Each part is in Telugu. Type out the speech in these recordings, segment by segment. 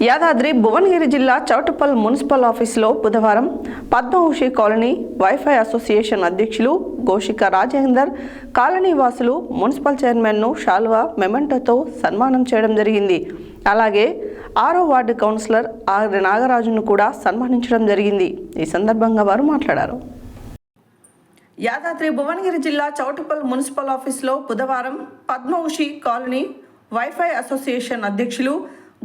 యాదాద్రి భువనగిరి జిల్లా చౌటుప్పల్ మున్సిపల్ ఆఫీసులో బుధవారం పద్మభూషి కాలనీ వైఫై అసోసియేషన్ అధ్యక్షులు గోషిక రాజేందర్ కాలనీ వాసులు మున్సిపల్ చైర్మన్ను శాల్వా మెమెంటోతో సన్మానం చేయడం జరిగింది. అలాగే 6వ వార్డు కౌన్సిలర్ ఆర్ నాగరాజును కూడా సన్మానించడం జరిగింది. ఈ సందర్భంగా వారు మాట్లాడారు. యాదాద్రి భువనగిరి జిల్లా చౌటుప్పల్ మున్సిపల్ ఆఫీసులో బుధవారం పద్మభూషి కాలనీ వైఫై అసోసియేషన్ అధ్యక్షులు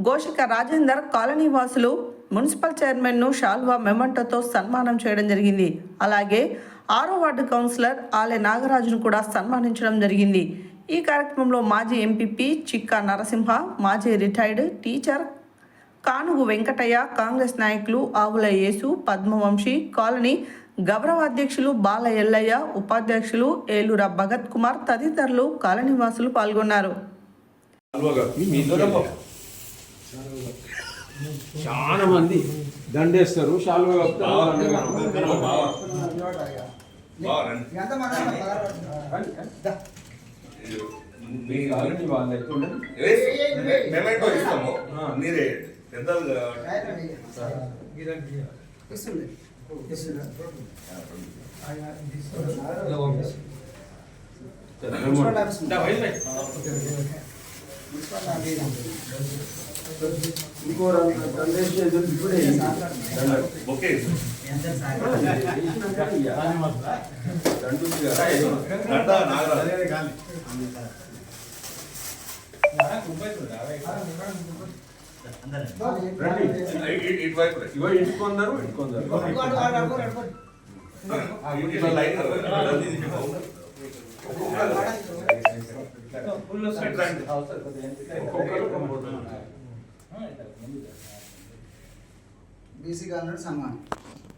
గోషిక రాజేందర్ కాలనీ వాసులు మున్సిపల్ చైర్మన్ను శాల్వా మెమెంటోతో సన్మానం చేయడం జరిగింది. అలాగే 6వ వార్డు కౌన్సిలర్ ఆలె నాగరాజును కూడా సన్మానించడం జరిగింది. ఈ కార్యక్రమంలో మాజీ ఎంపీపీ చిక్కా నరసింహ, మాజీ రిటైర్డ్ టీచర్ కానుగు వెంకటయ్య, కాంగ్రెస్ నాయకులు ఆవుల యేసు, పద్మవంశీ కాలనీ గౌరవ అధ్యక్షులు బాల ఎల్లయ్య, ఉపాధ్యక్షులు ఏలూర భగత్ కుమార్ తదితరులు కాలనీ వాసులు పాల్గొన్నారు. చాలా మంది దండేస్తారు. ఇంకో ఇప్పుడే ఇంటికొన్నారు బీసీ గారు సన్మానం.